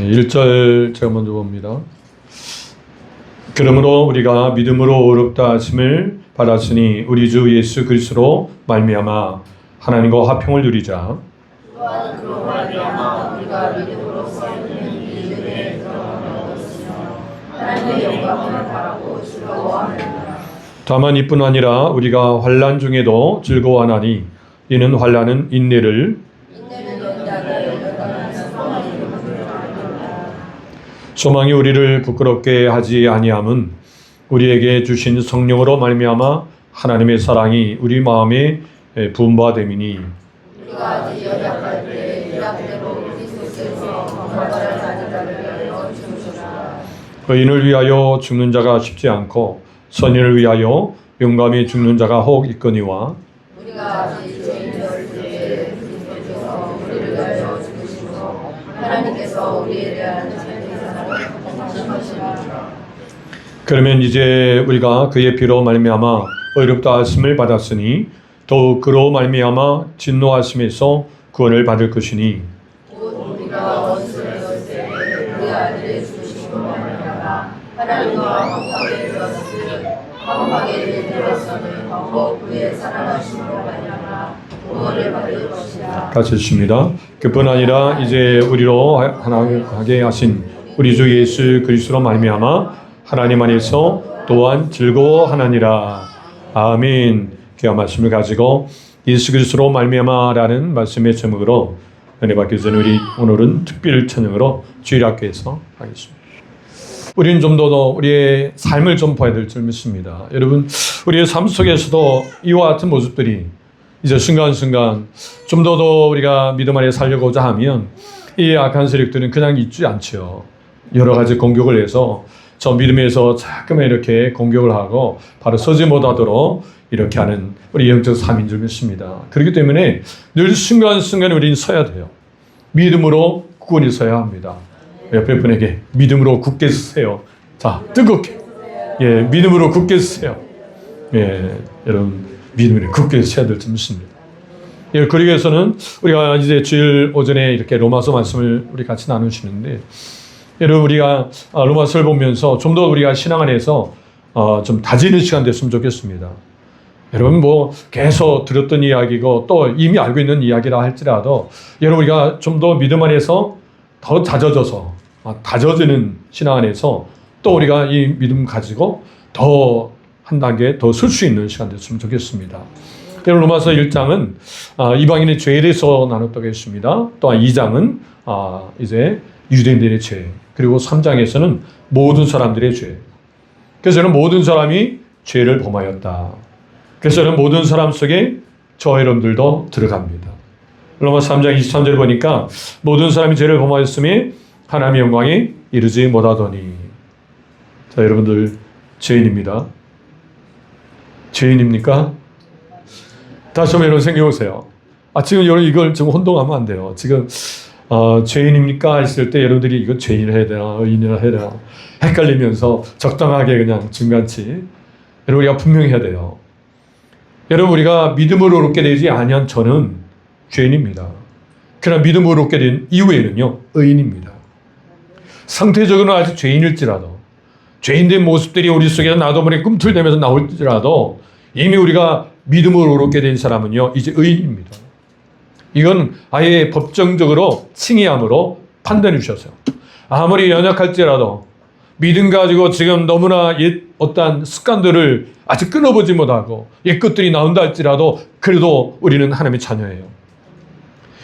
1절 제가 먼저 봅니다. 그러므로 우리가 믿음으로 의롭다 하심을 받았으니 우리 주 예수 그리스도로 말미암아 하나님과 화평을 누리자. 또한 그로 말미암아 우리가 믿음으로써 있는 이 은혜에 들어가며 얻었으며 하나님의 영광을 바라고 즐거워하느니라. 다만 이뿐 아니라 우리가 환난 중에도 즐거워하나니 이는 환난은 인내를 소망이 우리를 부끄럽게 하지 아니함은 우리에게 주신 성령으로 말미암아 하나님의 사랑이 우리 마음에 부음받음이니 우리가 아직 연약할 때 연약대로 그리스도께서 건강을 가진 자를 얻으시리라. 의인을 위하여 죽는 자가 쉽지 않고 선인을 위하여 용감히 죽는 자가 혹 있거니와 우리가 아직 죄인이었을 때 그리스도께서 우리를 위하여 죽으시고 하나님께서 우리에 대한 하신 것이라. 그러면 이제 우리가 그의 피로 말미암아 의롭다 하심을 받았으니 더욱 그로 말미암아 진노하심에서 구원을 받을 것이니 곧 우리가 원수였을 때 우리 아들을 주시고 말미암아 하나님과 화목하게 되었으니 더욱 그의 살아나심으로 말미암아 구원을 받을 것이라. 같이 읽습니다. 그뿐 아니라 이제 우리로 하나님하게 하신 우리 주 예수 그리스도로 말미암아 하나님 안에서 또한 즐거워하나니라. 아멘. 귀한 말씀을 가지고 예수 그리스도로 말미암아라는 말씀의 제목으로 은혜 받기 전에 우리 오늘은 특별 찬양으로 주일학교에서 하겠습니다. 우리는 좀 더 우리의 삶을 좀 봐야 될 줄 믿습니다. 여러분, 우리의 삶 속에서도 이와 같은 모습들이 이제 순간순간 좀 더 우리가 믿음 안에 살려고자 하면 이 악한 세력들은 그냥 있지 않죠. 여러 가지 공격을 해서 저 믿음에서 자꾸만 이렇게 공격을 하고 바로 서지 못하도록 이렇게 하는 우리 영적 삶인 줄 믿습니다. 그렇기 때문에 늘 순간순간 우리는 서야 돼요. 믿음으로 굳건히 서야 합니다. 옆에 분에게 믿음으로 굳게 서세요. 자, 뜨겁게. 예, 믿음으로 굳게 서세요. 예, 여러분 믿음으로 굳게 서야 될 줄 믿습니다. 예, 그러기 위해서는 우리가 이제 주일 오전에 이렇게 로마서 말씀을 우리 같이 나누시는데 여러분 우리가 로마서를 보면서 좀 더 우리가 신앙 안에서 좀 다지는 시간 됐으면 좋겠습니다. 여러분 뭐 계속 들었던 이야기고 또 이미 알고 있는 이야기라 할지라도 여러분 우리가 좀 더 믿음 안에서 더 다져져서 다져지는 신앙 안에서 또 우리가 이 믿음 가지고 더 한 단계 더 설 수 있는 시간 됐으면 좋겠습니다. 로마서 1장은 이방인의 죄에 대해서 나눴다고 했습니다. 또한 2장은 이제 유대인들의 죄, 그리고 3장에서는 모든 사람들의 죄. 그래서 저는 모든 사람이 죄를 범하였다. 그래서 저는 모든 사람 속에 저 여러분들도 들어갑니다. 로마서 3장 23절 보니까 모든 사람이 죄를 범하였음에 하나님의 영광에 이르지 못하더니. 자, 여러분들 죄인입니다. 죄인입니까? 다시 한번 여러분 생각해 보세요. 지금 여러분 이걸 좀 혼동하면 안 돼요. 지금 죄인입니까? 했을 때 여러분들이 이거 죄인을 해야 되나 의인을 해야 되나 헷갈리면서 적당하게 그냥 중간치 여러분 우리가 분명히 해야 돼요. 여러분 우리가 믿음으로 얻게 되지 아니한 저는 죄인입니다. 그러나 믿음으로 얻게 된 이후에는요 의인입니다. 상태적으로는 아직 죄인일지라도 죄인된 모습들이 우리 속에 나도 모르게 꿈틀대면서 나올지라도 이미 우리가 믿음으로 얻게 된 사람은요 이제 의인입니다. 이건 아예 법정적으로 칭의함으로 판단해 주셨어요. 아무리 연약할지라도 믿음 가지고 지금 너무나 옛 어떠한 습관들을 아직 끊어보지 못하고 옛 것들이 나온다 할지라도 그래도 우리는 하나님의 자녀예요.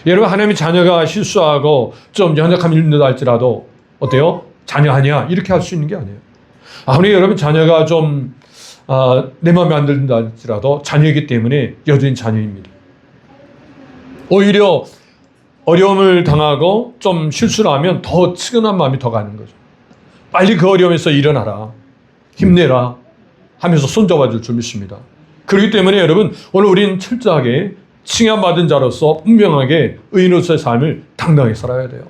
여러분 하나님의 자녀가 실수하고 좀 연약함이 있는다 할지라도 어때요? 자녀 아니야 이렇게 할 수 있는 게 아니에요. 아무리 여러분 자녀가 좀 내 마음에 안 든다 할지라도 자녀이기 때문에 여전히 자녀입니다. 오히려 어려움을 당하고 좀 실수를 하면 더 측은한 마음이 더 가는 거죠. 빨리 그 어려움에서 일어나라. 힘내라. 하면서 손잡아 줄 줄 믿습니다. 그렇기 때문에 여러분 오늘 우리는 철저하게 칭함받은 자로서 분명하게 의인으로서의 삶을 당당하게 살아야 돼요.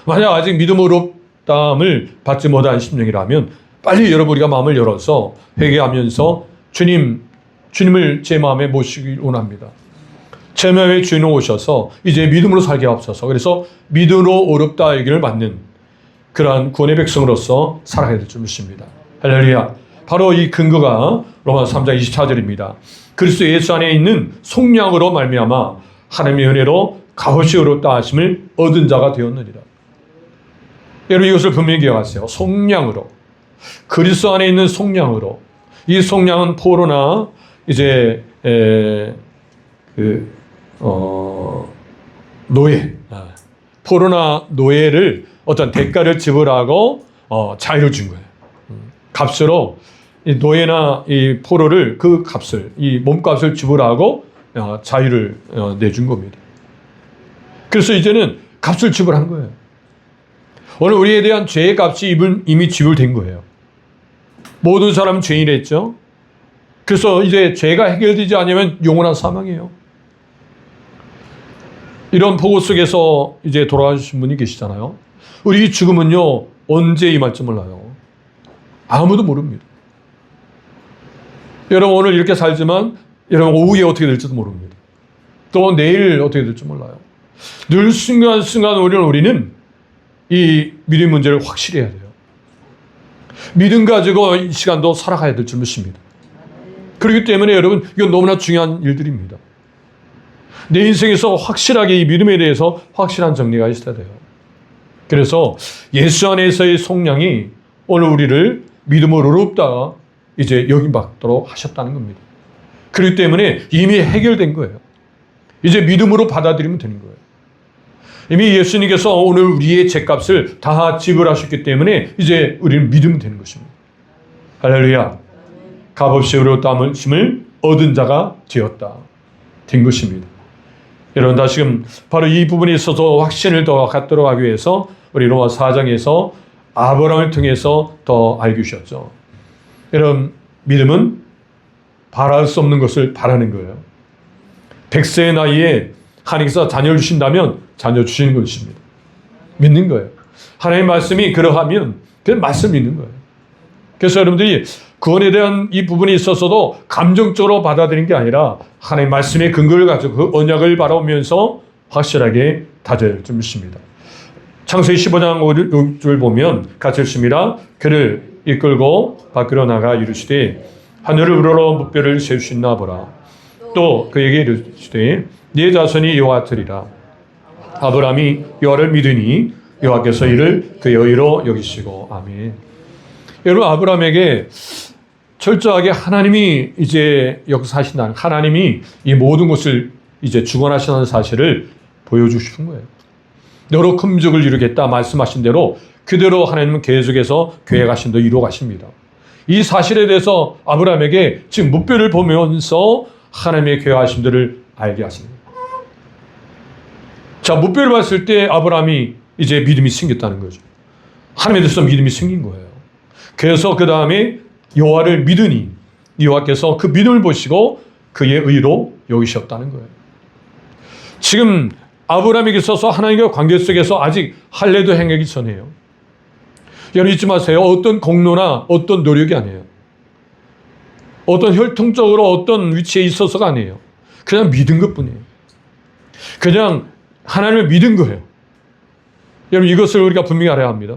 만약 아직 믿음으로 담을 받지 못한 심령이라면 빨리 여러분 우리가 마음을 열어서 회개하면서 주님을 제 마음에 모시길 원합니다. 제 마음에 주인을 오셔서 이제 믿음으로 살게 하옵소서. 그래서 믿음으로 어렵다 얘기를 받는 그러한 구원의 백성으로서 살아가야 될 줄 믿습니다. 할렐루야. 바로 이 근거가 로마서 3장 24절입니다. 그리스도 예수 안에 있는 속량으로 말미암아 하나님의 은혜로 값없이 의롭다 하심을 얻은 자가 되었느니라. 여러분 이것을 분명히 기억하세요. 속량으로. 그리스도 안에 있는 속량으로. 이 속량은 포로나 이제 노예, 포로나 노예를 어떤 대가를 지불하고 자유를 준 거예요. 값으로 이 노예나 이 포로를 그 값을 이 몸값을 지불하고 자유를 내준 겁니다. 그래서 이제는 값을 지불한 거예요. 오늘 우리에 대한 죄의 값이 이미 지불된 거예요. 모든 사람은 죄인이랬죠. 그래서 이제 죄가 해결되지 않으면 영원한 사망이에요. 이런 보고 속에서 이제 돌아가신 분이 계시잖아요. 우리 죽음은요, 언제 임할지 몰라요. 아무도 모릅니다. 여러분 오늘 이렇게 살지만 여러분 오후에 어떻게 될지도 모릅니다. 또 내일 어떻게 될지 몰라요. 늘 순간순간 우리는 이 믿음 문제를 확실히 해야 돼요. 믿음 가지고 이 시간도 살아가야 될 줄 믿습니다. 그렇기 때문에 여러분 이건 너무나 중요한 일들입니다. 내 인생에서 확실하게 이 믿음에 대해서 확실한 정리가 있어야 돼요. 그래서 예수 안에서의 속량이 오늘 우리를 믿음으로 의롭다 이제 여김받도록 하셨다는 겁니다. 그렇기 때문에 이미 해결된 거예요. 이제 믿음으로 받아들이면 되는 거예요. 이미 예수님께서 오늘 우리의 죄값을 다 지불하셨기 때문에 이제 우리는 믿으면 되는 것입니다. 할렐루야. 값없이 의롭다 하심을 얻은 자가 되었다. 된 것입니다. 여러분 다시금 바로 이 부분에 있어서 확신을 더 갖도록 하기 위해서 우리 로마 4장에서 아브라함을 통해서 더 알게 주셨죠. 여러분 믿음은 바랄 수 없는 것을 바라는 거예요. 100세의 나이에 하나님께서 자녀를 주신다면 자녀 주시는 것입니다. 믿는 거예요. 하나님의 말씀이 그러하면 그 말씀 믿는 거예요. 그래서 여러분들이 구원에 대한 이 부분에 있어서도 감정적으로 받아들이는 게 아니라 하나님의 말씀의 근거를 가지고 그 언약을 바라보면서 확실하게 다져야 될 줄 믿습니다. 창세기 15장 5절 보면 같이 읽습니다. 그를 이끌고 밖으로 나가 이르시되 하늘을 우러러 무뼈를 세울 수 있나 보라. 또 그에게 이르시되 네 자손이 여호와 같으리라. 아브라함이 여호와를 믿으니 여호와께서 이를 그의 의로 여기시고. 아멘. 여러분 아브라함에게 철저하게 하나님이 이제 역사하신다는, 하나님이 이 모든 것을 이제 주관하시는 사실을 보여주고 싶은 거예요. 너로 큰 민족을 이루겠다 말씀하신 대로 그대로 하나님은 계속해서 계획하신 대로 이루어 가십니다. 이 사실에 대해서 아브라함에게 지금 무뼈를 보면서 하나님의 계획하신 대로 알게 하십니다. 자, 무뼈를 봤을 때 아브라함이 이제 믿음이 생겼다는 거죠. 하나님에 대해서 믿음이 생긴 거예요. 그래서 그 다음에 여호와를 믿으니 여호와께서 그 믿음을 보시고 그의 의로 여기셨다는 거예요. 지금 아브라함에게 있어서 하나님과 관계 속에서 아직 할례도 행하기 전이에요. 여러분 잊지 마세요. 어떤 공로나 어떤 노력이 아니에요. 어떤 혈통적으로 어떤 위치에 있어서가 아니에요. 그냥 믿은 것뿐이에요. 그냥 하나님을 믿은 거예요. 여러분 이것을 우리가 분명히 알아야 합니다.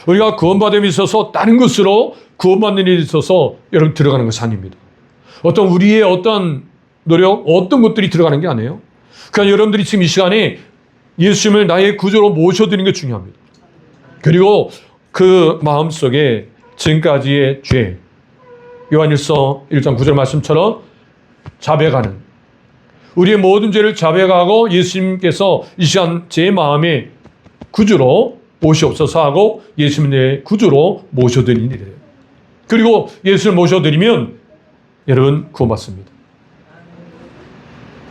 우리가 구원받음에 있어서 다른 것으로 구원받는 일에 있어서 여러분 들어가는 것이 아닙니다. 어떤 우리의 어떤 노력, 어떤 것들이 들어가는 게 아니에요. 그러니까 여러분들이 지금 이 시간에 예수님을 나의 구주로 모셔드리는 게 중요합니다. 그리고 그 마음속에 지금까지의 죄, 요한일서 1장 9절 말씀처럼 자백하는, 우리의 모든 죄를 자백하고 예수님께서 이 시간 제 마음에 구주로 모시옵소서 하고 예수님 내 구주로 모셔드리는 일이에요. 그리고 예수를 모셔드리면 여러분 구원받습니다.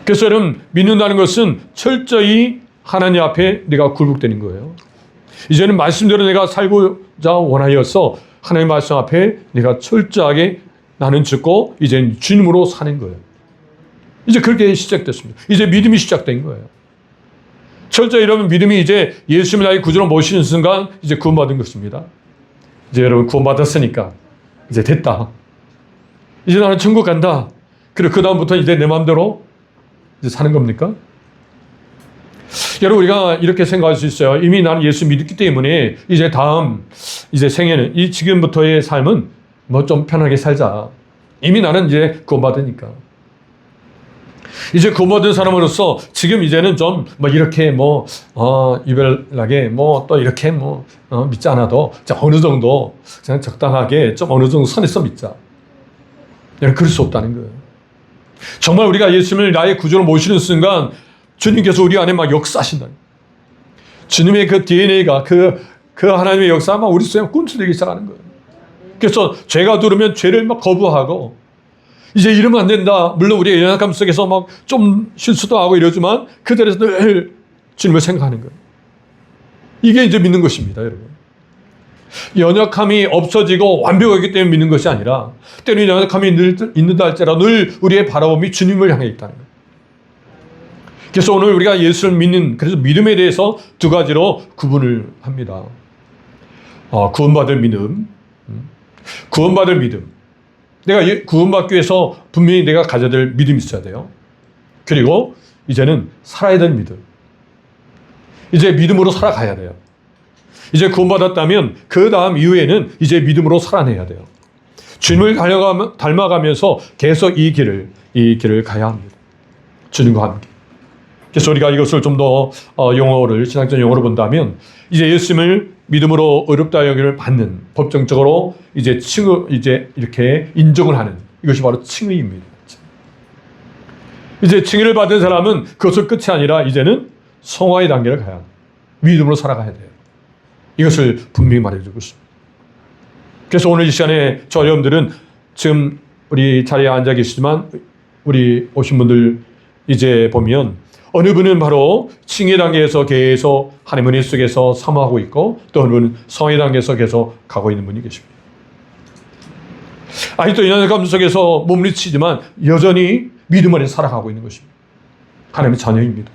그래서 여러분 믿는다는 것은 철저히 하나님 앞에 내가 굴복되는 거예요. 이제는 말씀대로 내가 살고자 원하여서 하나님 말씀 앞에 내가 철저하게 나는 죽고 이제는 주님으로 사는 거예요. 이제 그렇게 시작됐습니다. 이제 믿음이 시작된 거예요. 철저히 이러면 믿음이 이제 예수님을 나의 구주로 모시는 순간 이제 구원받은 것입니다. 이제 여러분 구원받았으니까 이제 됐다. 이제 나는 천국 간다. 그리고 그 다음부터 이제 내 마음대로 이제 사는 겁니까? 여러분 우리가 이렇게 생각할 수 있어요. 이미 나는 예수 믿었기 때문에 이제 다음 이제 생애는 이 지금부터의 삶은 뭐 좀 편하게 살자. 이미 나는 이제 구원받으니까. 이제 구원받은 사람으로서 지금 이제는 좀 뭐 이렇게 뭐 유별나게 뭐 또 이렇게 뭐 믿지 않아도 어느 정도 그냥 적당하게 좀 어느 정도 선에서 믿자. 여러분 그럴 수 없다는 거예요. 정말 우리가 예수님을 나의 구주로 모시는 순간 주님께서 우리 안에 막 역사하신다. 주님의 그 DNA가 그 하나님의 역사가 막 우리 속에 꿈틀대기 시작하는 거예요. 그래서 죄가 들으면 죄를 막 거부하고 이제 이러면 안 된다. 물론 우리의 연약함 속에서 막 좀 실수도 하고 이러지만 그 자리에서 늘 주님을 생각하는 거예요. 이게 이제 믿는 것입니다, 여러분. 연약함이 없어지고 완벽하기 때문에 믿는 것이 아니라 때로는 연약함이 늘 있는다 할지라도 늘 우리의 바라봄이 주님을 향해 있다는 거예요. 그래서 오늘 우리가 예수를 믿는 그래서 믿음에 대해서 두 가지로 구분을 합니다. 구원받을 믿음, 구원받을 믿음. 내가 구원받기 위해서 분명히 내가 가져야 될 믿음이 있어야 돼요. 그리고 이제는 살아야 될 믿음. 이제 믿음으로 살아가야 돼요. 이제 구원받았다면 그 다음 이후에는 이제 믿음으로 살아내야 돼요. 주님을 닮아가면서 계속 이 길을 가야 합니다. 주님과 함께. 그래서 우리가 이것을 좀 더 용어를 신학적 용어로 본다면 이제 예수님을 믿음으로 의롭다 여김을 받는 법정적으로 이제 이제 이렇게 인정을 하는 이것이 바로 칭의입니다. 이제 칭의를 받은 사람은 그것을 끝이 아니라 이제는 성화의 단계를 가야 합니다. 믿음으로 살아가야 돼요. 이것을 분명히 말해주고 있습니다. 그래서 오늘 이 시간에 저 여러분들은 지금 우리 자리에 앉아 계시지만 우리 오신 분들 이제 보면 어느 분은 바로 칭의 단계에서 계속 하나님의 은혜 속에서 사모하고 있고 또 어느 분은 성의 단계에서 계속 가고 있는 분이 계십니다. 아직도 연약함 속에서 몸부림치지만 여전히 믿음 안에 살아가고 있는 것입니다. 하나님의 자녀입니다.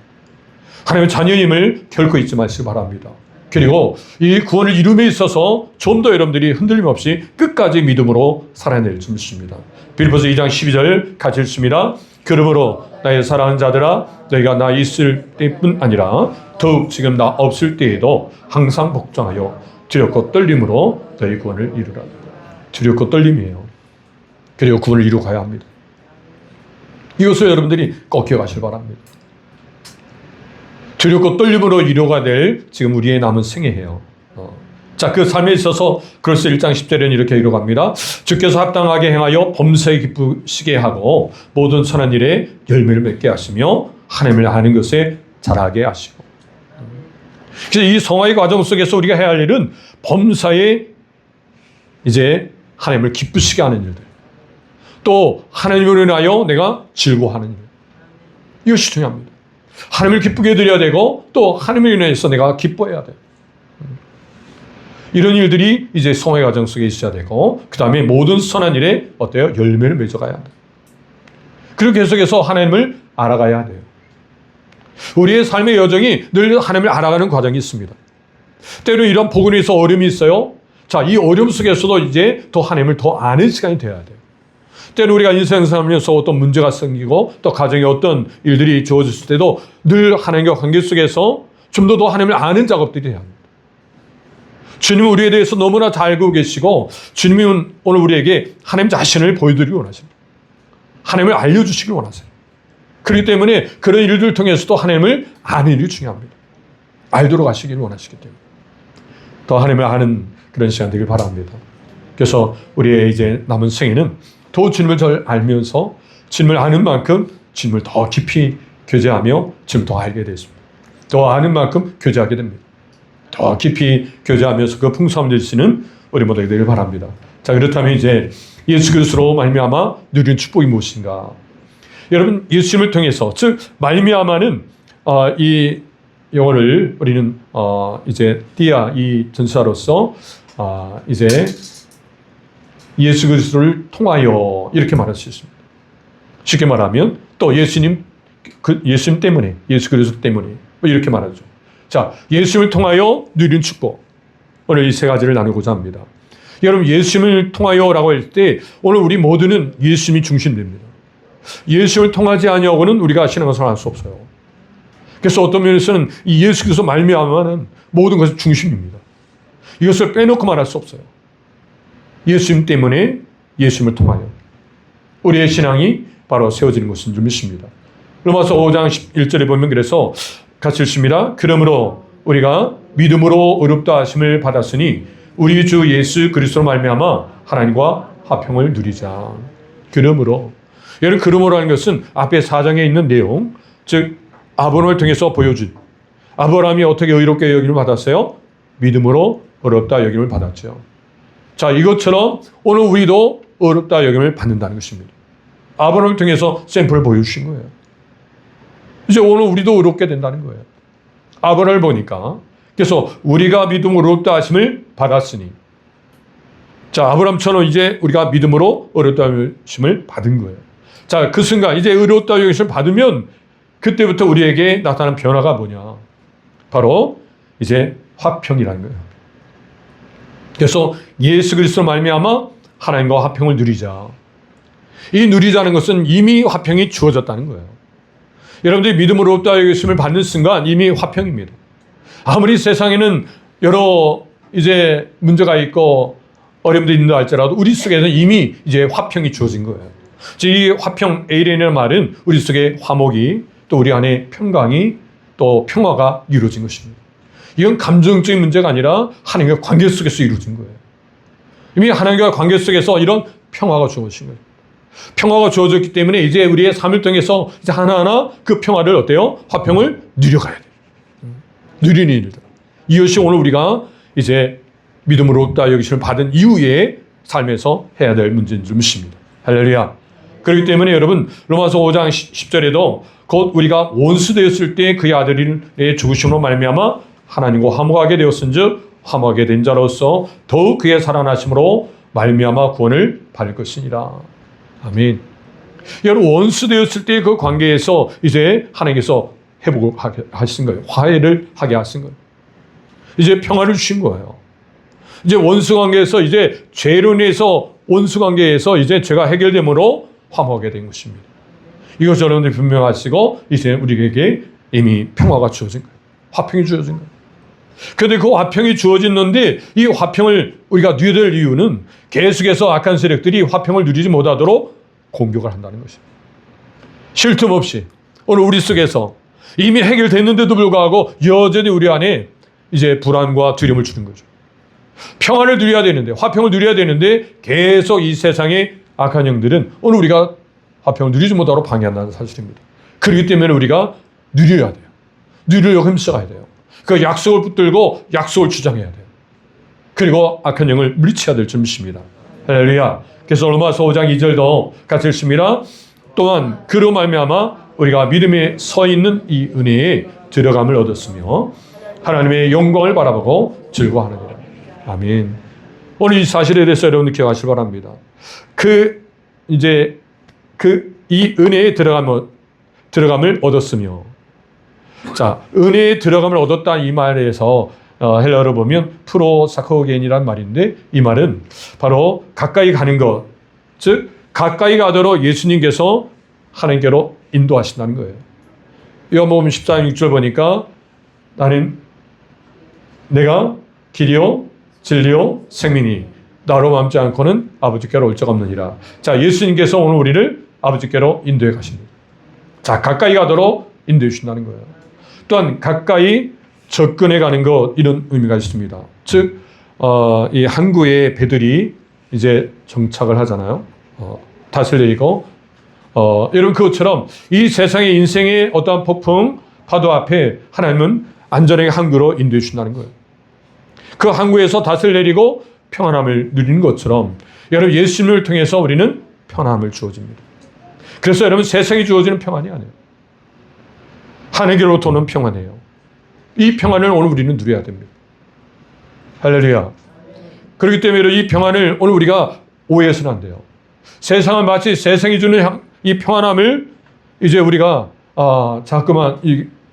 하나님의 자녀임을 결코 잊지 마시기 바랍니다. 그리고 이 구원을 이룸에 있어서 좀 더 여러분들이 흔들림 없이 끝까지 믿음으로 살아낼 줄 믿습니다. 빌립보서 2장 12절 같이 읽습니다. 그러므로 나의 사랑하는 자들아 너희가 나 있을 때뿐 아니라 더욱 지금 나 없을 때에도 항상 복종하여 두렵고 떨림으로 너희 구원을 이루라. 두렵고 떨림이에요. 그리고 구원을 이루고 가야 합니다. 이것을 여러분들이 꼭 기억하시기 바랍니다. 두렵고 떨림으로 이루어가 될 지금 우리의 남은 생애예요. 자, 그 삶에 있어서 그래서 1장 10절에는 이렇게 이루어갑니다. 주께서 합당하게 행하여 범사에 기쁘시게 하고 모든 선한 일에 열매를 맺게 하시며 하나님을 아는 것에 자라게 하시고. 그래서 이 성화의 과정 속에서 우리가 해야 할 일은 범사에 이제 하나님을 기쁘시게 하는 일들. 또 하나님을 인하여 내가 즐거워하는 일. 이것이 중요합니다. 하나님을 기쁘게 드려야 되고 또 하나님을 인해서 내가 기뻐해야 돼요. 이런 일들이 이제 성화의 과정 속에 있어야 되고 그 다음에 모든 선한 일에 어때요? 열매를 맺어가야 돼요. 그리고 계속해서 하나님을 알아가야 돼요. 우리의 삶의 여정이 늘 하나님을 알아가는 과정이 있습니다. 때로 이런 복음에서 어려움이 있어요. 자, 이 어려움 속에서도 이제 더 하나님을 더 아는 시간이 되어야 돼요. 때로 우리가 인생 살면서 어떤 문제가 생기고 또 가정에 어떤 일들이 주어졌을 때도 늘 하나님과 관계 속에서 좀 더 하나님을 아는 작업들이 해야 합니다. 주님은 우리에 대해서 너무나 잘 알고 계시고 주님은 오늘 우리에게 하나님 자신을 보여드리기 원하십니다. 하나님을 알려주시길 원하세요. 그렇기 때문에 그런 일들을 통해서도 하나님을 아는 일이 중요합니다. 알도록 하시길 원하시기 때문에 더 하나님을 아는 그런 시간 되길 바랍니다. 그래서 우리의 이제 남은 생애는 더 주님을 잘 알면서 주님을 아는 만큼 주님을 더 깊이 교제하며 주님을 더 알게 되십니다. 더 아는 만큼 교제하게 됩니다. 더 깊이 교제하면서 그 풍성함을 누리시는 우리 모두가 되길 바랍니다. 자, 그렇다면 이제 예수 그리스도로 말미암아 누리는 축복이 무엇인가? 여러분, 예수님을 통해서 즉 말미암아는 이 영어를 우리는 이제 띠아 이 전사로서 이제 예수 그리스도를 통하여 이렇게 말할 수 있습니다. 쉽게 말하면 또 예수님 때문에 예수 그리스도 때문에 뭐 이렇게 말하죠. 자, 예수님을 통하여 누리는 축복. 오늘 이 세 가지를 나누고자 합니다. 여러분, 예수님을 통하여라고 할 때 오늘 우리 모두는 예수님이 중심됩니다. 예수님을 통하지 아니하고는 우리가 신앙생활을 할 수 없어요. 그래서 어떤 면에서는 이 예수 그리스도 말미암아는 모든 것의 중심입니다. 이것을 빼놓고 말할 수 없어요. 예수님 때문에, 예수님을 통하여 우리의 신앙이 바로 세워지는 것인 줄 믿습니다. 로마서 5장 1절에 보면 그래서 같이 읽습니다. 그러므로 우리가 믿음으로 의롭다 하심을 받았으니 우리 주 예수 그리스도로 말미암아 하나님과 화평을 누리자. 그러므로, 여러분, 그러므로라는 것은 앞에 4장에 있는 내용, 즉 아브라함을 통해서 보여준, 아브라함이 어떻게 의롭게 여김을 받았어요? 믿음으로 의롭다 여김을 받았죠. 자, 이것처럼 오늘 우리도 의롭다 여김을 받는다는 것입니다. 아브라함을 통해서 샘플을 보여주신 거예요. 이제 오늘 우리도 의롭게 된다는 거예요. 아브라함을 보니까. 그래서 우리가 믿음으로 의롭다 하심을 받았으니, 자, 아브라함처럼 이제 우리가 믿음으로 의롭다 하심을 받은 거예요. 자, 그 순간 이제 의롭다 하심을 받으면 그때부터 우리에게 나타나는 변화가 뭐냐? 바로 이제 화평이라는 거예요. 그래서 예수 그리스도 말미암아 하나님과 화평을 누리자. 이 누리자는 것은 이미 화평이 주어졌다는 거예요. 여러분들이 믿음으로 의롭다 하심을 받는 순간 이미 화평입니다. 아무리 세상에는 여러 이제 문제가 있고 어려움도 있는다 할지라도 우리 속에는 이미 이제 화평이 주어진 거예요. 이 화평, 에이렌이라는 말은 우리 속에 화목이, 또 우리 안에 평강이, 또 평화가 이루어진 것입니다. 이건 감정적인 문제가 아니라 하나님과 관계 속에서 이루어진 거예요. 이미 하나님과 관계 속에서 이런 평화가 주어진 거예요. 평화가 주어졌기 때문에 이제 우리의 삶을 통해서 이제 하나하나 그 평화를 어때요? 화평을 누려가야 돼요. 누리는 일들. 이것이 오늘 우리가 이제 믿음으로 의롭다 여기심을 받은 이후의 삶에서 해야 될 문제인 줄 믿습니다. 할렐루야. 그렇기 때문에 여러분, 로마서 5장 10절에도 곧 우리가 원수 되었을 때 그의 아들의 죽으심으로 말미암아 하나님과 화목하게 되었은즉 화목하게 된 자로서 더욱 그의 살아나심으로 말미암아 구원을 받을 것이니라. 아멘. 여러분, 원수 되었을 때 그 관계에서 이제 하나님께서 회복을 하신 거예요. 화해를 하게 하신 거예요. 이제 평화를 주신 거예요. 이제 원수 관계에서 이제 죄로 인해서 원수 관계에서 이제 죄가 해결되므로 화목하게 된 것입니다. 이것을 여러분들이 분명하시고 이제 우리에게 이미 평화가 주어진 거예요. 화평이 주어진 거예요. 그런데 그 화평이 주어졌는데 이 화평을 우리가 누려야 될 이유는 계속해서 악한 세력들이 화평을 누리지 못하도록 공격을 한다는 것입니다. 쉴 틈 없이 오늘 우리 속에서 이미 해결됐는데도 불구하고 여전히 우리 안에 이제 불안과 두려움을 주는 거죠. 평안을 누려야 되는데, 화평을 누려야 되는데 계속 이 세상의 악한 영들은 오늘 우리가 화평을 누리지 못하도록 방해한다는 사실입니다. 그렇기 때문에 우리가 누려야 돼요. 누리려고 힘써야 돼요. 그 약속을 붙들고 약속을 주장해야 돼요. 그리고 악한 영을 물리쳐야 될 줄 믿습니다. 할렐루야. 그래서 로마서 5장 2절도 같이 읽습니다. 또한 그로 말미암아 우리가 믿음에 서 있는 이 은혜에 들어감을 얻었으며 하나님의 영광을 바라보고 즐거워하느니라. 아멘. 오늘 이 사실에 대해서 여러분들 기억하시기 바랍니다. 이 은혜에 들어감을 얻었으며, 자, 은혜에 들어감을 얻었다 이 말에서 헬라어로 보면 프로사코겐이란 말인데 이 말은 바로 가까이 가는 것, 즉 가까이 가도록 예수님께서 하나님께로 인도하신다는 거예요. 요한복음 14장 6절 보니까 내가 길이요 진리요 생명이 나로 맘지 않고는 아버지께로 올 적 없느니라. 자, 예수님께서 오늘 우리를 아버지께로 인도해 가십니다. 자, 가까이 가도록 인도해 주신다는 거예요. 또한 가까이 접근해 가는 것, 이런 의미가 있습니다. 즉, 이 항구에 배들이 이제 정착을 하잖아요. 닷을 내리고, 여러분 그것처럼 이 세상의 인생의 어떠한 폭풍, 파도 앞에 하나님은 안전하게 항구로 인도해 주신다는 거예요. 그 항구에서 닷을 내리고 평안함을 누리는 것처럼 여러분 예수님을 통해서 우리는 평안함을 주어집니다. 그래서 여러분 세상이 주어지는 평안이 아니에요. 하늘로부터 오는 평안이에요. 이 평안을 오늘 우리는 누려야 됩니다. 할렐루야. 그렇기 때문에 이 평안을 오늘 우리가 오해해서는 안 돼요. 세상은 마치 세상이 주는 이 평안함을 이제 우리가 자꾸만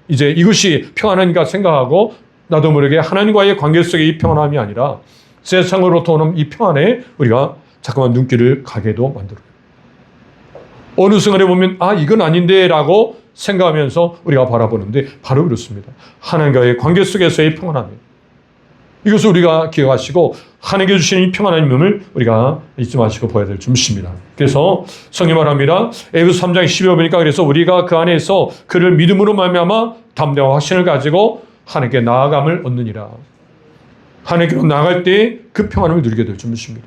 이제 이것이 평안한가 생각하고 나도 모르게 하나님과의 관계 속의 이 평안함이 아니라 세상으로부터 오는 이 평안에 우리가 자꾸만 눈길을 가게도 만들어요. 어느 순간에 보면 이건 아닌데 라고 생각하면서 우리가 바라보는데 바로 그렇습니다. 하나님과의 관계 속에서의 평안함이에요. 이것을 우리가 기억하시고 하나님께 주시는 이 평안함을 우리가 잊지 마시고 보아야 될 줄 믿습니다. 그래서 성경 말합니다. 에베소 3장 12절 보니까 그래서 우리가 그 안에서 그를 믿음으로 말미암아 담대와 확신을 가지고 하나님께 나아감을 얻느니라. 하나님께로 나갈 때 그 평안을 누리게 될 줄 믿습니다.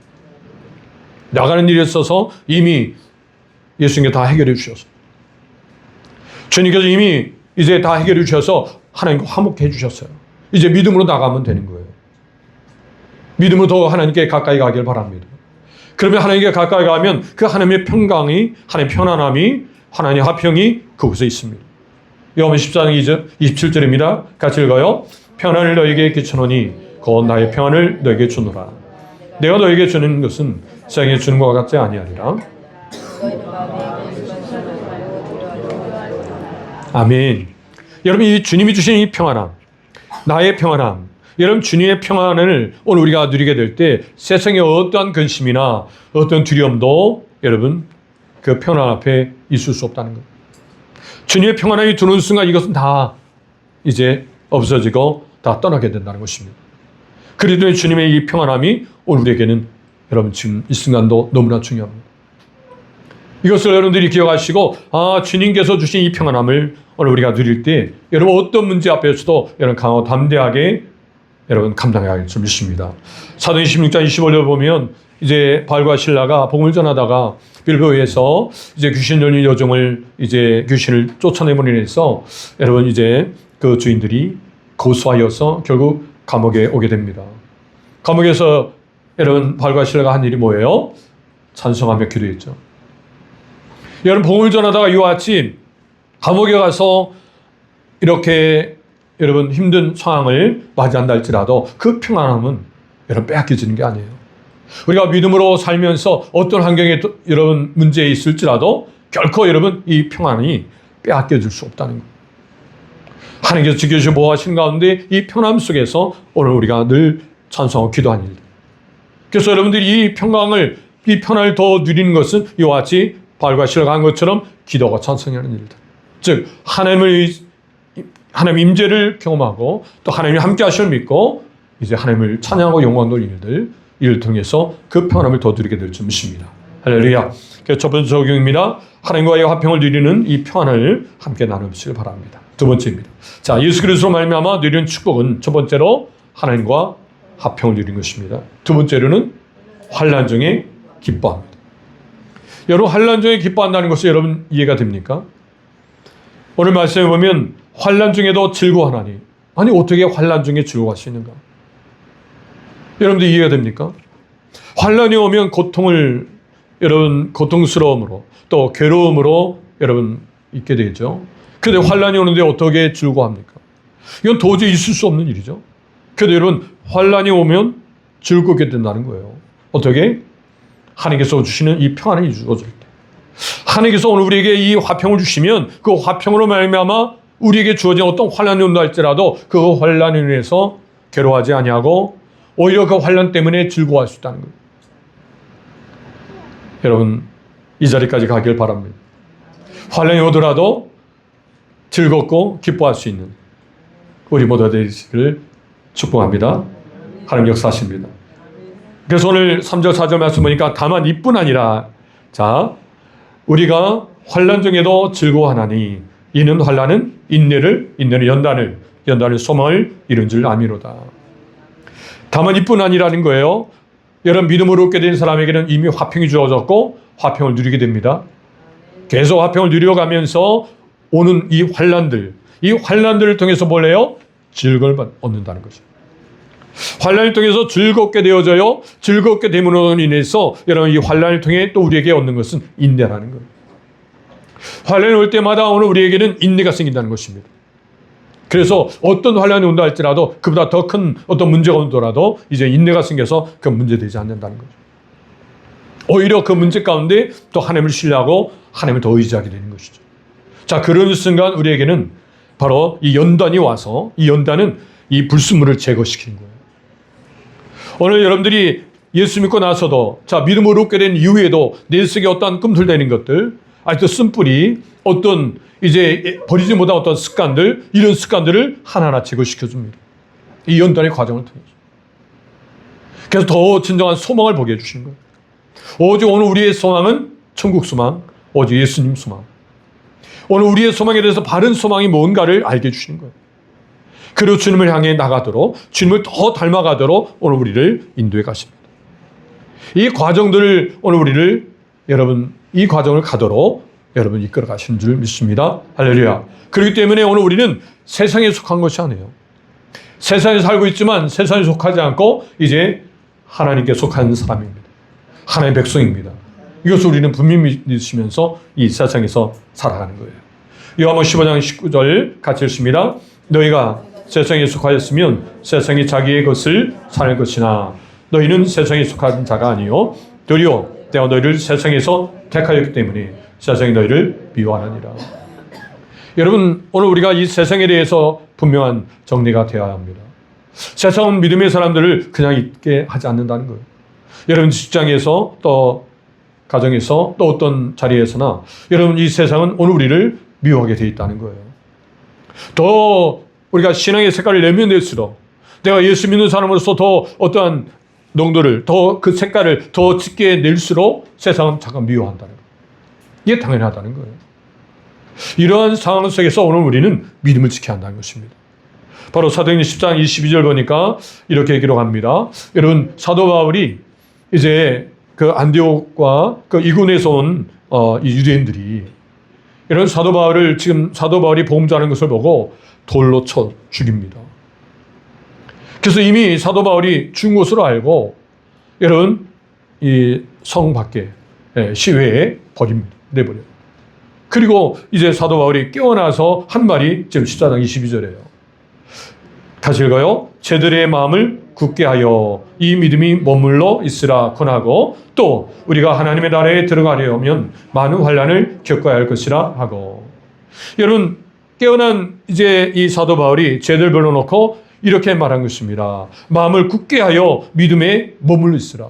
나가는 일에 있어서 이미 예수님께 다 해결해 주셔서 주님께서 이미 이제 다 해결해 주셔서 하나님과 화목해 주셨어요. 이제 믿음으로 나가면 되는 거예요. 믿음으로 더 하나님께 가까이 가길 바랍니다. 그러면 하나님께 가까이 가면 그 하나님의 평강이, 하나님의 편안함이, 하나님의 화평이 그곳에 있습니다. 요한복음 14장 27절입니다. 같이 읽어요. 평안을 너에게 끼쳐노니 곧 나의 평안을 너에게 주노라. 내가 너에게 주는 것은 세상에 주는 것과 같지 아니하리라. 아멘. 여러분, 이 주님이 주신 이 평안함, 나의 평안함, 여러분 주님의 평안을 오늘 우리가 누리게 될 때 세상의 어떠한 근심이나 어떤 두려움도 여러분 그 평안 앞에 있을 수 없다는 것. 주님의 평안함이 들어오는 순간 이것은 다 이제 없어지고 다 떠나게 된다는 것입니다. 그리스도의 주님의 이 평안함이 오늘 우리에게는 여러분 지금 이 순간도 너무나 중요합니다. 이것을 여러분들이 기억하시고 주님께서 주신 이 평안함을 오늘 우리가 누릴 때 여러분 어떤 문제 앞에서도 여러분 강하고 담대하게 여러분 감당해야 할 줄 믿습니다. 사도행 16장 25절 보면 이제 바울과 실라가 복음을 전하다가 빌보에서 이제 귀신 열린 여종을 이제 귀신을 쫓아내므로 인해서 여러분 이제 그 주인들이 고소하여서 결국 감옥에 오게 됩니다. 감옥에서 여러분 바울과 실라가 한 일이 뭐예요? 찬송하며 기도했죠. 여러분 복음을 전하다가 이와 같이 감옥에 가서 이렇게 여러분 힘든 상황을 맞이한다 할지라도 그 평안함은 여러분 빼앗겨지는 게 아니에요. 우리가 믿음으로 살면서 어떤 환경에 여러분 문제에 있을지라도 결코 여러분 이 평안이 빼앗겨질 수 없다는 거예요. 하나님께서 지켜주시고 보호하신 가운데 이 평안 속에서 오늘 우리가 늘 찬송하고 기도하는 일. 그래서 여러분들이 이 평강을 이 편안을 더 누리는 것은 이와 같이 바울과 실라가 한 것처럼 기도가 찬송하는 일들. 즉 하나님의 임재를 경험하고 또 하나님이 함께 하심을 믿고 이제 하나님을 찬양하고 영광 돌리는 일들 이를 통해서 그 평안함을 더 누리게 될 줄 믿습니다. 할렐루야. 그래서 첫 번째 적용입니다. 하나님과의 화평을 누리는 이 평안을 함께 나누시길 바랍니다. 두 번째입니다. 자, 예수 그리스도로 말미암아 누리는 축복은 첫 번째로 하나님과 화평을 누리는 것입니다. 두 번째로는 환난 중에 기뻐합니다. 여러분 환난 중에 기뻐한다는 것이 여러분 이해가 됩니까? 오늘 말씀에 보면 환난 중에도 즐거워하나니 아니 어떻게 환난 중에 즐거워할 수 있는가? 여러분들 이해가 됩니까? 환난이 오면 고통을 여러분 고통스러움으로 또 괴로움으로 여러분 있게 되죠. 그런데 환난이 오는데 어떻게 즐거워합니까? 이건 도저히 있을 수 없는 일이죠. 그런데 여러분 환난이 오면 즐겁게 된다는 거예요. 어떻게? 하나님께서 주시는 이 평안이 주어질 때. 하나님께서 오늘 우리에게 이 화평을 주시면 그 화평으로 말미암아 우리에게 주어진 어떤 환난이 온다 할지라도 그 환난을 인해서 괴로워하지 아니하고 오히려 그 환난 때문에 즐거워할 수 있다는 거예요. 여러분 이 자리까지 가길 바랍니다. 환난이 오더라도 즐겁고 기뻐할 수 있는 우리 모두가 되시기를 축복합니다. 하나님 역사하십니다. 그래서 오늘 3절 4절 말씀 보니까 다만 이뿐 아니라 자 우리가 환난 중에도 즐거워하나니 이는 환난은 인내는 연단을 소망을 이룬 줄 아미로다. 다만 이뿐 아니라는 거예요. 여러분 믿음으로 얻게 된 사람에게는 이미 화평이 주어졌고 화평을 누리게 됩니다. 계속 화평을 누려가면서 오는 이 환난들을 통해서 뭘 해요? 즐거움을 얻는다는 거죠. 환난을 통해서 즐겁게 되어져요. 즐겁게 됨으로 인해서 여러분 이 환난을 통해 또 우리에게 얻는 것은 인내라는 거예요. 환난이 올 때마다 오늘 우리에게는 인내가 생긴다는 것입니다. 그래서 어떤 환난이 온다 할지라도 그보다 더 큰 어떤 문제가 오더라도 이제 인내가 생겨서 그 문제되지 않는다는 거죠. 오히려 그 문제 가운데 또 하나님을 신뢰하고 하나님을 더 의지하게 되는 것이죠. 자, 그런 순간 우리에게는 바로 이 연단이 와서 이 연단은 이 불순물을 제거시키는 거예요. 오늘 여러분들이 예수 믿고 나서도 자 믿음으로 얻게 된 이후에도 내 속에 어떠한 꿈틀대는 것들 아직도 쓴뿌리 어떤 이제 버리지 못한 어떤 습관들, 이런 습관들을 하나하나 제거시켜 줍니다. 이 연단의 과정을 통해서. 그래서 더 진정한 소망을 보게 해주시는 거예요. 오직 오늘 우리의 소망은 천국 소망, 오직 예수님 소망. 오늘 우리의 소망에 대해서 바른 소망이 뭔가를 알게 해주시는 거예요. 그리고 주님을 향해 나가도록, 주님을 더 닮아가도록 오늘 우리를 인도해 가십니다. 이 과정들을 오늘 우리를 여러분 이 과정을 가도록 여러분 이끌어 가시는 줄 믿습니다. 할렐루야. 그렇기 때문에 오늘 우리는 세상에 속한 것이 아니에요. 세상에 살고 있지만 세상에 속하지 않고 이제 하나님께 속한 사람입니다. 하나님의 백성입니다. 이것을 우리는 분명히 믿으시면서 이 세상에서 살아가는 거예요. 요한복음 15장 19절 같이 읽습니다. 너희가 세상에 속하였으면 세상이 자기의 것을 살 것이나 너희는 세상에 속한 자가 아니요 도리어 내가 너희를 세상에서 택하였기 때문에 세상이 너희를 미워하느니라. 여러분 오늘 우리가 이 세상에 대해서 분명한 정리가 되어야 합니다. 세상은 믿음의 사람들을 그냥 있게 하지 않는다는 거예요. 여러분 직장에서 또 가정에서 또 어떤 자리에서나 여러분 이 세상은 오늘 우리를 미워하게 되어 있다는 거예요. 더 우리가 신앙의 색깔을 내면 낼수록 내가 예수 믿는 사람으로서 더 어떠한 농도를 더 그 색깔을 더 짙게 낼수록 세상은 잠깐 미워한다는 거예요. 이게 당연하다는 거예요. 이러한 상황 속에서 오늘 우리는 믿음을 지켜야 한다는 것입니다. 바로 사도행전 10장 22절 보니까 이렇게 기록합니다. 여러분 사도 바울이 이제 그 안디옥과 그 이군에서 온 이 유대인들이 이런 사도 바울이 복음 전하는 것을 보고 돌로 쳐 죽입니다. 그래서 이미 사도 바울이 죽은 것으로 알고 여러분 이 성 밖에 시외에 버립니다. 내버려요. 그리고 이제 사도 바울이 깨어나서 한 말이 지금 14장 22절이에요. 다시 읽어요. 제들의 마음을 굳게 하여 이 믿음이 머물러 있으라 권하고 또 우리가 하나님의 나라에 들어가려면 많은 환난을 겪어야 할 것이라 하고. 여러분 깨어난 이제 이 사도 바울이 제들 불러놓고 이렇게 말한 것입니다. 마음을 굳게 하여 믿음에 머물러 있으라.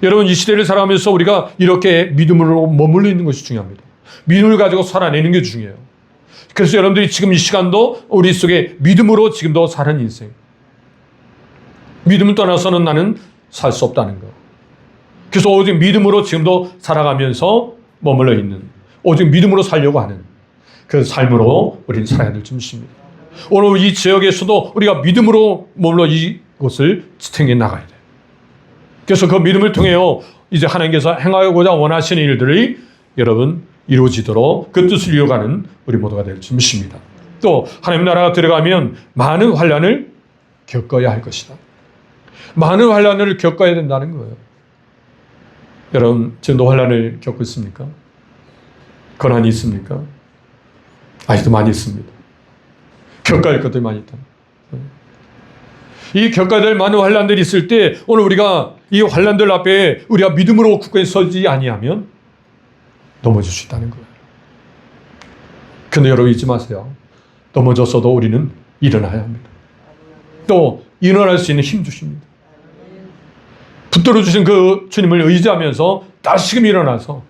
여러분 이 시대를 살아가면서 우리가 이렇게 믿음으로 머물러 있는 것이 중요합니다. 믿음을 가지고 살아내는 게 중요해요. 그래서 여러분들이 지금 이 시간도 우리 속에 믿음으로 지금도 사는 인생. 믿음을 떠나서는 나는 살 수 없다는 거. 그래서 오직 믿음으로 지금도 살아가면서 머물러 있는, 오직 믿음으로 살려고 하는 그 삶으로 우리는 살아야 될 줄 믿습니다. 오늘 이 지역에서도 우리가 믿음으로 머물러 이곳을 지탱해 나가야 돼요. 그래서 그 믿음을 통해요 이제 하나님께서 행하고자 원하시는 일들이 여러분 이루어지도록 그 뜻을 이어가는 우리 모두가 될 줄 믿습니다. 또 하나님 나라가 들어가면 많은 환난을 겪어야 할 것이다. 많은 환난을 겪어야 된다는 거예요. 여러분 지금도 환난을 겪고 있습니까? 고난이 있습니까? 아직도 많이 있습니다. 겪어야 할 것들이 많이 있다. 이 겪어야 될 많은 환난들이 있을 때 오늘 우리가 이 환난들 앞에 우리가 믿음으로 굳건히 서지 아니하면 넘어질 수 있다는 거예요. 근데 여러분 잊지 마세요. 넘어졌어도 우리는 일어나야 합니다. 또 일어날 수 있는 힘 주십니다. 붙들어 주신 그 주님을 의지하면서 다시금 일어나서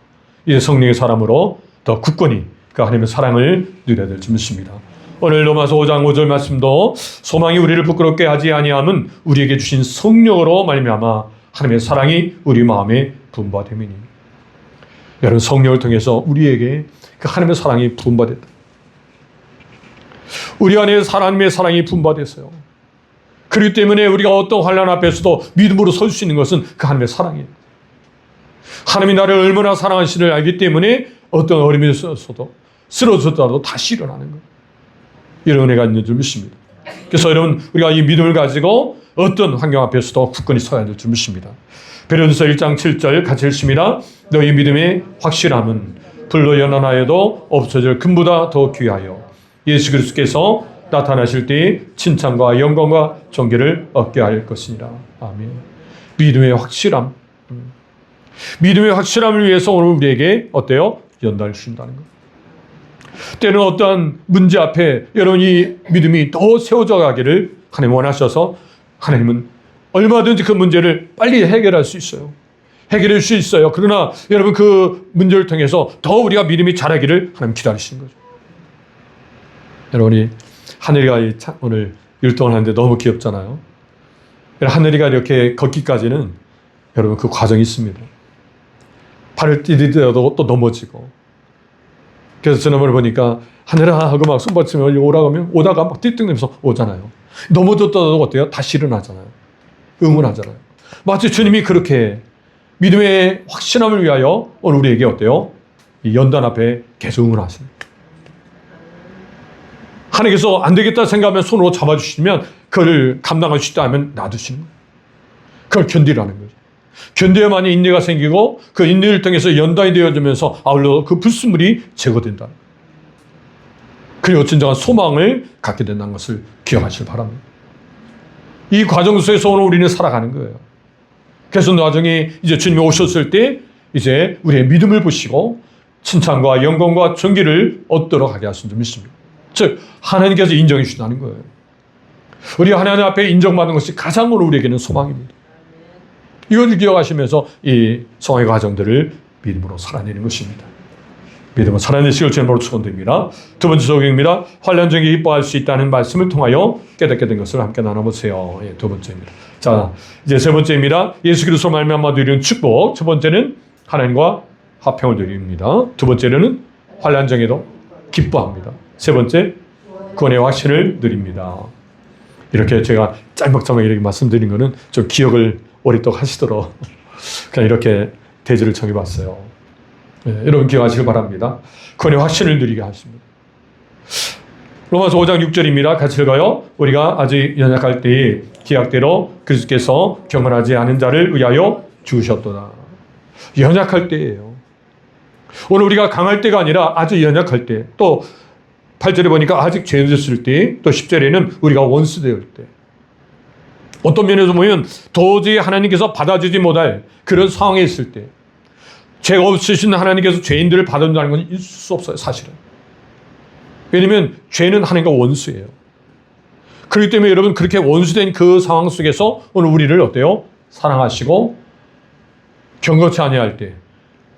이제 성령의 사람으로 더 굳건히 그 하나님의 사랑을 누려야 될 줄 믿습니다. 오늘 로마서 5장 5절 말씀도 소망이 우리를 부끄럽게 하지 아니함은 우리에게 주신 성령으로 말미암아 하나님의 사랑이 우리 마음에 분바됨이니. 여러분 성령을 통해서 우리에게 그 하나님의 사랑이 분바됐다. 우리 안에 하나님의 사랑이 분바됐어요. 그렇기 때문에 우리가 어떤 환난 앞에서도 믿음으로 설 수 있는 것은 그 하나님의 사랑이에요. 하나님이 나를 얼마나 사랑하시는지를 알기 때문에 어떤 어려움이 있어서도 쓰러졌더라도 다시 일어나는 거예요. 이런 은혜가 있는 줄 믿습니다. 그래서 여러분 우리가 이 믿음을 가지고 어떤 환경 앞에서도 굳건히 서야 될 줄 믿습니다. 베드로전서 1장 7절 같이 읽습니다. 너희 믿음의 확실함은 불로 연한하여도 없어질 금보다 더 귀하여 예수 그리스도께서 나타나실 때에 칭찬과 영광과 존귀를 얻게 할 것이니라. 아멘. 믿음의 확실함. 믿음의 확실함을 위해서 오늘 우리에게 어때요? 연단을 주신다는 것. 때는 어떠한 문제 앞에 여러분 이 믿음이 더 세워져 가기를 하나님 원하셔서 하나님은 얼마든지 그 문제를 빨리 해결할 수 있어요. 해결할 수 있어요. 그러나 여러분 그 문제를 통해서 더 우리가 믿음이 자라기를 하나님 기다리시는 거죠. 여러분이 하늘이가 오늘 율동을 하는데 너무 귀엽잖아요. 하늘이가 이렇게 걷기까지는 여러분 그 과정이 있습니다. 발을 디디더라도 또 넘어지고. 그래서 지난번에 보니까 하늘아 하고 막 손받치며 오라고 하면 오다가 막 띠뚱대면서 오잖아요. 넘어졌다도 어때요? 다시 일어나잖아요. 응원하잖아요. 마치 주님이 그렇게 믿음의 확신함을 위하여 오늘 우리에게 어때요? 이 연단 앞에 계속 응원하십니다. 하나님께서 안 되겠다 생각하면 손으로 잡아주시면 그걸 감당할 수 있다 하면 놔두시는 거예요. 그걸 견디라는 거죠. 견뎌야만이 인내가 생기고 그 인내를 통해서 연단이 되어지면서 아울러 그 불순물이 제거된다. 그리고 진정한 소망을 갖게 된다는 것을 기억하시길 바랍니다. 이 과정 속에서 오늘 우리는 살아가는 거예요. 그래서 나중에 이제 주님이 오셨을 때 이제 우리의 믿음을 보시고 칭찬과 영광과 존귀를 얻도록 하게 하신 줄 믿습니다. 즉 하나님께서 인정해 주신다는 거예요. 우리가 하나님 앞에 인정받는 것이 가장 오늘 우리에게는 소망입니다. 이것을 기억하시면서 이 소망의 과정들을 믿음으로 살아내는 것입니다. 믿음으로 살아내시길 주님으로 축원드립니다. 두 번째 소개입니다. 환난 중에 기뻐할 수 있다는 말씀을 통하여 깨닫게 된 것을 함께 나눠보세요. 예, 두 번째입니다. 자, 이제 세 번째입니다. 예수 그리스도로 말미암아 누리는 축복. 첫 번째는 하나님과 화평을 누립니다. 두 번째는 환난 중에도 기뻐합니다. 세 번째, 구원의 확신을 누립니다. 이렇게 제가 짤막짤막 이렇게 말씀드린 거는 좀 기억을 오랫동안 하시도록 그냥 이렇게 대지를 정해봤어요. 네, 여러분 기억하시길 바랍니다. 구원의 확신을 누리게 하십니다. 로마서 5장 6절입니다. 같이 읽어요. 우리가 아직 연약할 때에 기약대로 그리스도께서 경건하지 않은 자를 위하여 죽으셨도다. 연약할 때예요. 오늘 우리가 강할 때가 아니라 아주 연약할 때, 또 8절에 보니까 아직 죄졌을 때, 또 10절에는 우리가 원수되을 때. 어떤 면에서 보면 도저히 하나님께서 받아주지 못할 그런 상황에 있을 때, 죄가 없으신 하나님께서 죄인들을 받아준다는 건 있을 수 없어요, 사실은. 왜냐하면 죄는 하나님과 원수예요. 그렇기 때문에 여러분 그렇게 원수된 그 상황 속에서 오늘 우리를 어때요? 사랑하시고 경건치 아니할 때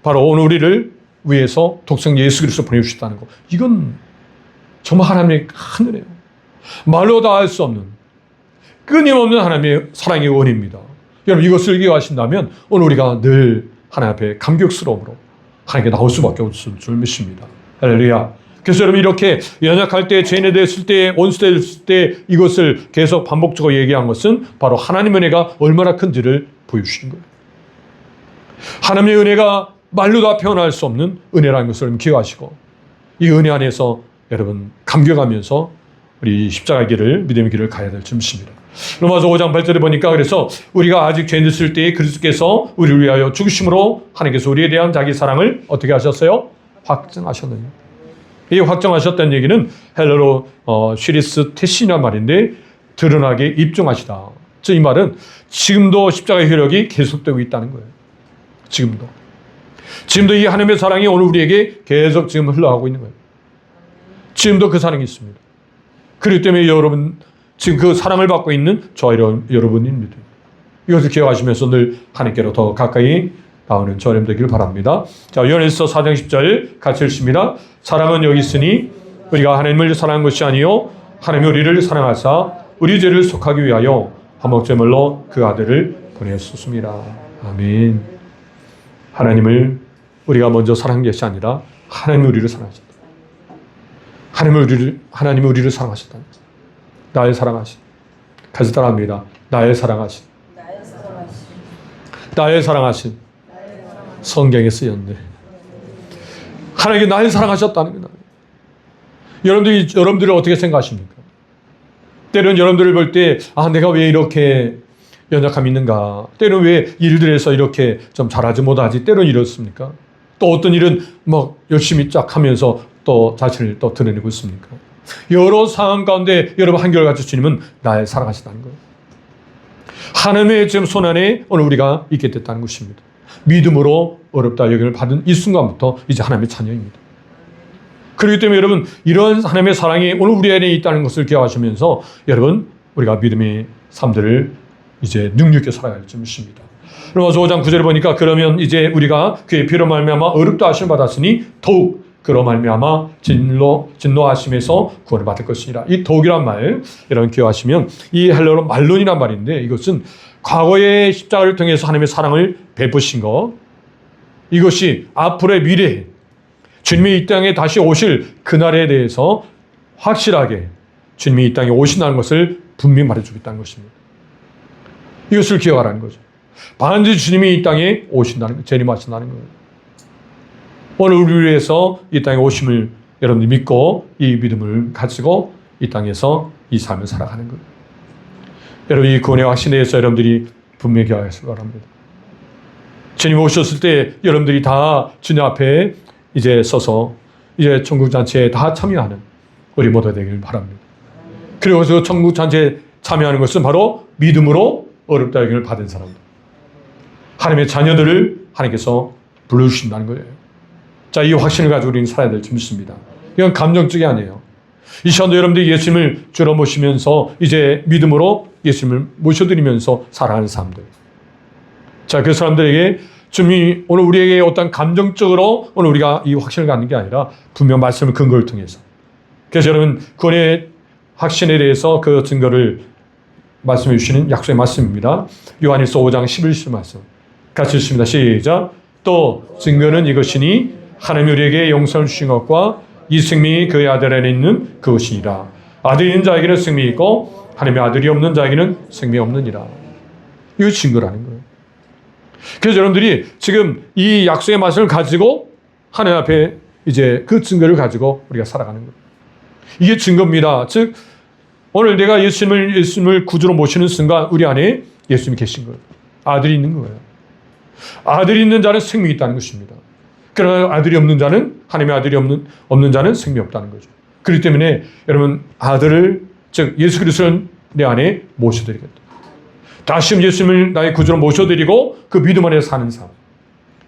바로 오늘 우리를 위해서 독생 예수 그리스도 보내주셨다는 거. 이건 정말 하나님의 큰 은혜예요. 말로 다 할 수 없는 끊임없는 하나님의 사랑의 원입니다. 여러분 이것을 기억하신다면 오늘 우리가 늘 하나님 앞에 감격스러움으로 하나님께 나올 수밖에 없을 줄 믿습니다. 할렐루야. 그래서 여러분 이렇게 연약할 때, 죄인에 됐을 때, 원수됐을 때 이것을 계속 반복적으로 얘기한 것은 바로 하나님의 은혜가 얼마나 큰지를 보여주시는 거예요. 하나님의 은혜가 말로 다 표현할 수 없는 은혜라는 것을 기억하시고 이 은혜 안에서 여러분 감격하면서 우리 십자가의 길을, 믿음의 길을 가야 될 줄 믿습니다. 로마서 5장 8절에 보니까 그래서 우리가 아직 죄인 됐을 때에 그리스도께서 우리를 위하여 죽으심으로 하나님께서 우리에 대한 자기 사랑을 어떻게 하셨어요? 확증하셨느냐. 이 확정하셨다는 얘기는 헬러로 쉬리스 테시나 말인데 드러나게 입증하시다. 이 말은 지금도 십자가의 효력이 계속되고 있다는 거예요. 지금도 이 하나님의 사랑이 오늘 우리에게 계속 지금 흘러가고 있는 거예요. 지금도 그 사랑이 있습니다. 그렇기 때문에 여러분 지금 그 사랑을 받고 있는 저와 여러분입니다. 이것을 기억하시면서 늘 하나님께로 더 가까이 나오는 저 여러분 되기를 바랍니다. 자, 요한일서 4장 10절 같이 읽습니다. 사랑은 여기 있으니 우리가 하나님을 사랑한 것이 아니요 하나님이 우리를 사랑하사 우리 죄를 속하기 위하여 화목제물로 그 아들을 보내셨습니다. 아멘. 하나님을 우리가 먼저 사랑한 것이 아니라 하나님이 우리를 사랑하셨다. 하나님이 우리를 사랑하셨다. 나를 사랑하신. 같이 따라합니다. 나를 사랑하신. 나를 사랑하신. 성경에 쓰였네. 하나님이 나를 사랑하셨다는 거다. 여러분들이 어떻게 생각하십니까? 때로는 여러분들을 볼 때, 내가 왜 이렇게 연약함이 있는가? 때로는 왜 일들에서 이렇게 좀 잘하지 못하지? 때로는 이렇습니까? 또 어떤 일은 막 열심히 쫙 하면서 또 자신을 또 드러내고 있습니까? 여러 상황 가운데 여러분 한결같이 주님은 나를 사랑하시다는 거예요. 하나님의 지금 손안에 오늘 우리가 있게 됐다는 것입니다. 믿음으로 어렵다 여김을 받은 이 순간부터 이제 하나님의 자녀입니다. 그렇기 때문에 여러분 이런 하나님의 사랑이 오늘 우리 안에 있다는 것을 기억하시면서 여러분 우리가 믿음의 삶들을 이제 능력 있게 살아야 할 줄 믿습니다. 로마서 5장 9절에 보니까 그러면 이제 우리가 그의 피로 말미암아 의롭다 하심을 받았으니 더욱 그로 말미암아 진노하심에서 구원을 받을 것이니라. 이 더욱이란 말 여러분 기억하시면 이 헬라어로 말론이란 말인데 이것은 과거의 십자가를 통해서 하나님의 사랑을 베푸신 것, 이것이 앞으로의 미래 주님이 이 땅에 다시 오실 그날에 대해서 확실하게 주님이 이 땅에 오신다는 것을 분명히 말해주겠다는 것입니다. 이것을 기억하라는 거죠. 반드시 주님이 이 땅에 오신다는 거, 재림하신다는 거예요. 오늘 우리를 위해서 이 땅에 오심을 여러분들이 믿고 이 믿음을 가지고 이 땅에서 이 삶을 살아가는 거예요. 여러분 이 구원의 확신에 대해서 여러분들이 분명히 기억하시기 바랍니다. 주님 오셨을 때 여러분들이 다 주님 앞에 이제 서서 이제 천국잔치에 다 참여하는 우리 모두 되길 바랍니다. 그리고 그 천국잔치에 참여하는 것은 바로 믿음으로 어렵다 여김을 받은 사람들, 하나님의 자녀들을 하나님께서 불러주신다는 거예요. 자, 이 확신을 가지고 우리는 살아야 될 줄 믿습니다. 이건 감정적이 아니에요. 이 시간도 여러분들이 예수님을 주로 모시면서 이제 믿음으로 예수님을 모셔드리면서 살아가는 사람들. 자, 그 사람들에게 주님이 오늘 우리에게 어떤 감정적으로 오늘 우리가 이 확신을 갖는 게 아니라 분명 말씀을 근거를 통해서. 그래서 여러분 구원의 확신에 대해서 그 증거를 말씀해 주시는 약속의 말씀입니다. 요한일서 5장 11절 말씀 같이 읽습니다. 시작. 또 증거는 이것이니 하나님이 우리에게 영생을 주신 것과 이 생명이 그의 아들 안에 있는 그것이니라. 아들이 있는 자에게는 생명이 있고 하나님의 아들이 없는 자에게는 생명이 없느니라. 이거 증거라는 거예요. 그래서 여러분들이 지금 이 약속의 말씀을 가지고 하나님 앞에 이제 그 증거를 가지고 우리가 살아가는 거예요. 이게 증거입니다. 즉 오늘 내가 예수님을 구주로 모시는 순간 우리 안에 예수님이 계신 거예요. 아들이 있는 거예요. 아들이 있는 자는 생명이 있다는 것입니다. 그러나 아들이 없는 자는, 하나님의 아들이 없는 자는 생명이 없다는 거죠. 그렇기 때문에 여러분 아들을, 즉 예수 그리스도를 내 안에 모셔드리겠다. 다시 예수님을 나의 구주로 모셔드리고 그 믿음 안에 사는 삶,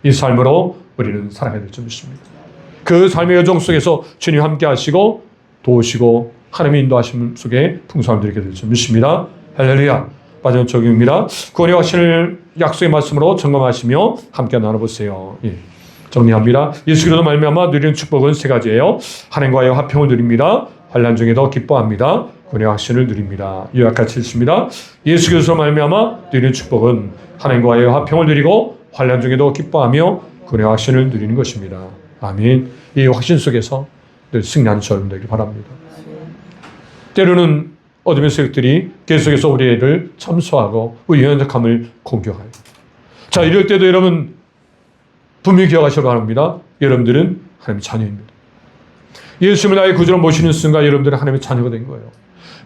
이 삶으로 우리는 살아가야 될 줄 믿습니다. 그 삶의 여정 속에서 주님 함께 하시고 도우시고 하나님의 인도하심 속에 풍성함을 드리게 될 줄 믿습니다. 할렐루야. 마지막 적용입니다. 구원의 확신을 약속의 말씀으로 점검하시며 함께 나눠보세요. 예. 정리합니다. 예수 그리스도 말미암아 누리는 축복은 세 가지예요. 하나님과의 화평을 누립니다. 환난 중에도 기뻐합니다. 구원의 확신을 누립니다. 이와 같이 읽습니다. 예수 그리스도 말미암아 누리는 축복은 하나님과의 화평을 누리고 환난 중에도 기뻐하며 구원의 확신을 누리는 것입니다. 아멘. 이 확신 속에서 늘 승리하는 저여러분 되길 바랍니다. 때로는 어둠의 세력들이 계속해서 우리를 참소하고 우리 연약함을 공격해요. 자, 이럴 때도 여러분 분명히 기억하시기 바랍니다. 여러분들은 하나님의 자녀입니다. 예수님을 나의 구주로 모시는 순간 여러분들은 하나님의 자녀가 된 거예요.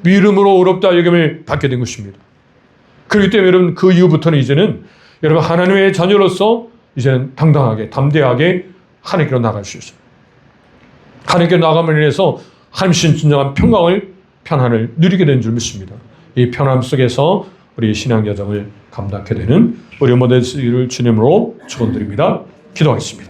믿음으로 의롭다 여김을 받게 된 것입니다. 그렇기 때문에 여러분 그 이후부터는 이제는 여러분 하나님의 자녀로서 이제는 당당하게 담대하게 하나님께로 나갈 수 있어요. 하나님께로 나감으로 인해서 하나님 주신 진정한 평안을 누리게 된 줄 믿습니다. 이 편함 속에서 우리 신앙 여정을 감당하게 되는 우리 모두를 주님으로 축원드립니다. 기도하겠습니다.